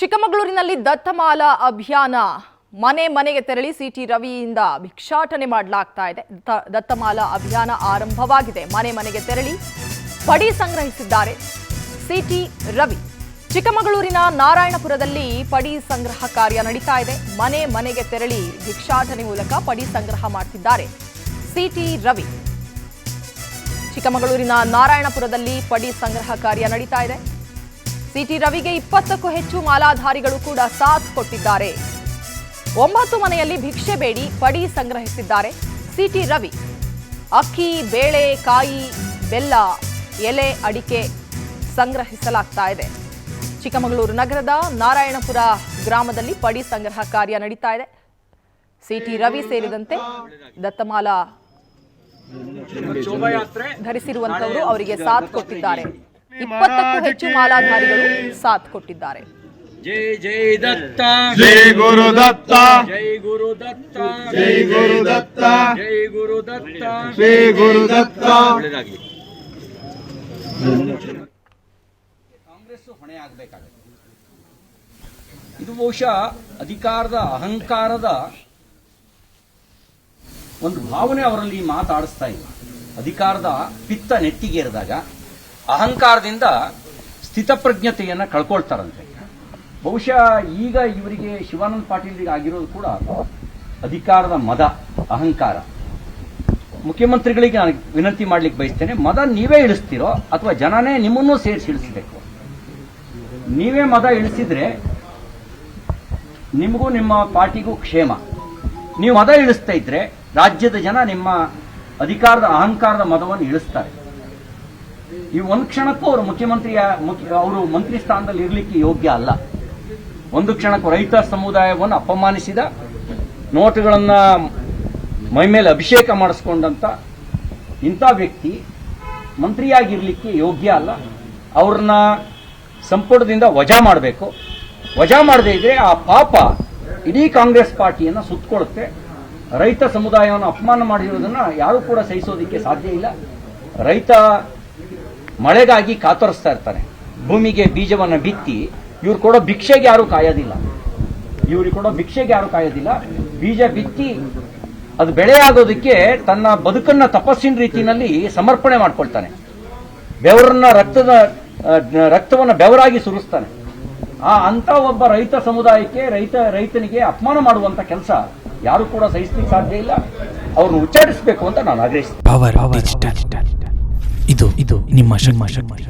ಚಿಕ್ಕಮಗಳೂರಿನಲ್ಲಿ ದತ್ತಮಾಲಾ ಅಭಿಯಾನ ಮನೆ ಮನೆಗೆ ತೆರಳಿ ಸಿಟಿ ರವಿಯಿಂದ ಭಿಕ್ಷಾಟನೆ ಮಾಡಲಾಗ್ತಾ ಇದೆ. ದತ್ತಮಾಲಾ ಅಭಿಯಾನ ಆರಂಭವಾಗಿದೆ. ಮನೆ ಮನೆಗೆ ತೆರಳಿ ಪಡಿ ಸಂಗ್ರಹಿಸಿದ್ದಾರೆ ಸಿಟಿ ರವಿ. ಚಿಕ್ಕಮಗಳೂರಿನ ನಾರಾಯಣಪುರದಲ್ಲಿ ಪಡಿ ಸಂಗ್ರಹ ಕಾರ್ಯ ನಡೀತಾ ಇದೆ. ಮನೆ ಮನೆಗೆ ತೆರಳಿ ಭಿಕ್ಷಾಟನೆ ಮೂಲಕ ಪಡಿ ಸಂಗ್ರಹ ಮಾಡ್ತಿದ್ದಾರೆ ಸಿಟಿ ರವಿ. ಚಿಕ್ಕಮಗಳೂರಿನ ನಾರಾಯಣಪುರದಲ್ಲಿ ಪಡಿ ಸಂಗ್ರಹ ಕಾರ್ಯ ನಡೀತಾ ಇದೆ. ಸಿಟಿ ರವಿಗೆ 20ಕ್ಕೂ ಹೆಚ್ಚು ಮಾಲಾಧಾರಿಗಳು ಕೂಡ ಸಾಥ್ ಕೊಟ್ಟಿದ್ದಾರೆ. 9 ಮನೆಯಲ್ಲಿ ಭಿಕ್ಷೆ ಬೇಡಿ ಪಡಿ ಸಂಗ್ರಹಿಸಿದ್ದಾರೆ ಸಿಟಿ ರವಿ. ಅಕ್ಕಿ, ಬೇಳೆ, ಕಾಯಿ, ಬೆಲ್ಲ, ಎಲೆ, ಅಡಿಕೆ ಸಂಗ್ರಹಿಸಲಾಗ್ತಾ ಇದೆ. ಚಿಕ್ಕಮಗಳೂರು ನಗರದ ನಾರಾಯಣಪುರ ಗ್ರಾಮದಲ್ಲಿ ಪಡಿ ಸಂಗ್ರಹ ಕಾರ್ಯ ನಡೀತಾ ಇದೆ. ಸಿಟಿ ರವಿ ಸೇರಿದಂತೆ ದತ್ತಮಾಲಾ ಧರಿಸಿರುವಂತವರು ಅವರಿಗೆ ಸಾಥ್ ಕೊಟ್ಟಿದ್ದಾರೆ. 20ಕ್ಕೂ ಹೆಚ್ಚು ಮಾಲಾಧಾರಿಗಳು ಸಾಥ್ ಕೊಟ್ಟಿದ್ದಾರೆ. ಜೈ ಜೈ ದತ್ತ, ಜೈ ಗುರು ದತ್ತ, ಜೈ ಗುರು ದತ್ತ, ಜೈ ಗುರು ದತ್ತ, ಜೈ ಗುರು ದತ್ತ, ಶ್ರೀ ಗುರು ದತ್ತ. ಒಳ್ಳೆಯದಾಗಲಿ. ಕಾಂಗ್ರೆಸ್ ಹೊಣೆ ಆಗಬೇಕಾಗುತ್ತೆ. ಇದು ಬಹುಶಃ ಅಧಿಕಾರದ ಅಹಂಕಾರದ ಒಂದು ಭಾವನೆ ಅವರಲ್ಲಿ ಮಾತಾಡಿಸ್ತಾ ಇಲ್ಲ. ಅಧಿಕಾರದ ಪಿತ್ತ ನೆತ್ತಿಗೇರಿದಾಗ ಅಹಂಕಾರದಿಂದ ಸ್ಥಿತಪ್ರಜ್ಞತೆಯನ್ನು ಕಳ್ಕೊಳ್ತಾರಂತೆ. ಬಹುಶಃ ಈಗ ಇವರಿಗೆ ಶಿವಾನಂದ ಪಾಟೀಲ್ ಆಗಿರೋದು ಕೂಡ ಅಧಿಕಾರದ ಮದ, ಅಹಂಕಾರ. ಮುಖ್ಯಮಂತ್ರಿಗಳಿಗೆ ನಾನು ವಿನಂತಿ ಮಾಡ್ಲಿಕ್ಕೆ ಬಯಸ್ತೇನೆ, ಮದ ನೀವೇ ಇಳಿಸ್ತೀರೋ ಅಥವಾ ಜನನೇ ನಿಮ್ಮನ್ನೂ ಸೇರಿಸಿ ಇಳಿಸಬೇಕು. ನೀವೇ ಮದ ಇಳಿಸಿದ್ರೆ ನಿಮಗೂ ನಿಮ್ಮ ಪಾರ್ಟಿಗೂ ಕ್ಷೇಮ. ನೀವು ಮದ ಇಳಿಸ್ತಾ ಇದ್ರೆ ರಾಜ್ಯದ ಜನ ನಿಮ್ಮ ಅಧಿಕಾರದ ಅಹಂಕಾರದ ಮದವನ್ನು ಇಳಿಸ್ತಾರೆ. ಈ ಒಂದು ಕ್ಷಣಕ್ಕೂ ಅವರು ಅವರು ಮಂತ್ರಿ ಸ್ಥಾನದಲ್ಲಿ ಇರಲಿಕ್ಕೆ ಯೋಗ್ಯ ಅಲ್ಲ. ಒಂದು ಕ್ಷಣಕ್ಕೂ ರೈತ ಸಮುದಾಯವನ್ನು ಅಪಮಾನಿಸಿದ, ನೋಟುಗಳನ್ನ ಮೈಮೇಲೆ ಅಭಿಷೇಕ ಮಾಡಿಸ್ಕೊಂಡಂತ ಇಂಥ ವ್ಯಕ್ತಿ ಮಂತ್ರಿಯಾಗಿರ್ಲಿಕ್ಕೆ ಯೋಗ್ಯ ಅಲ್ಲ. ಅವ್ರನ್ನ ಸಂಪುಟದಿಂದ ವಜಾ ಮಾಡಬೇಕು. ವಜಾ ಮಾಡದೇ ಇದ್ರೆ ಆ ಪಾಪ ಇಡೀ ಕಾಂಗ್ರೆಸ್ ಪಾರ್ಟಿಯನ್ನು ಸುತ್ತಕೊಳ್ಳುತ್ತೆ. ರೈತ ಸಮುದಾಯವನ್ನು ಅಪಮಾನ ಮಾಡಿರೋದನ್ನ ಯಾರು ಕೂಡ ಸಹಿಸೋದಕ್ಕೆ ಸಾಧ್ಯ ಇಲ್ಲ. ರೈತ ಮಳೆಗಾಗಿ ಕಾತರಿಸ್ತಾ ಇರ್ತಾನೆ. ಭೂಮಿಗೆ ಬೀಜವನ್ನು ಬಿತ್ತಿ ಇವ್ರು ಕೊಡೋ ಭಿಕ್ಷೆಗೆ ಯಾರು ಕಾಯೋದಿಲ್ಲ. ಬೀಜ ಬಿತ್ತಿ ಅದು ಬೆಳೆ ಆಗೋದಕ್ಕೆ ತನ್ನ ಬದುಕನ್ನ ತಪಸ್ಸಿನ ರೀತಿಯಲ್ಲಿ ಸಮರ್ಪಣೆ ಮಾಡ್ಕೊಳ್ತಾನೆ. ರಕ್ತವನ್ನು ಬೆವರಾಗಿ ಸುರಿಸ್ತಾನೆ. ಅಂತ ಒಬ್ಬ ರೈತ ಸಮುದಾಯಕ್ಕೆ ರೈತನಿಗೆ ಅಪಮಾನ ಮಾಡುವಂತ ಕೆಲಸ ಯಾರು ಕೂಡ ಸಹಿಸಲಿಕ್ಕೆ ಸಾಧ್ಯ ಇಲ್ಲ. ಅವ್ರನ್ನ ಉಚ್ಚಾಟಿಸಬೇಕು ಅಂತ ನಾನು ಆಗ್ರಹಿಸ್ತೇನೆ. ಇದು ನಿಮ್ಮ ಶಕ್ತಿ.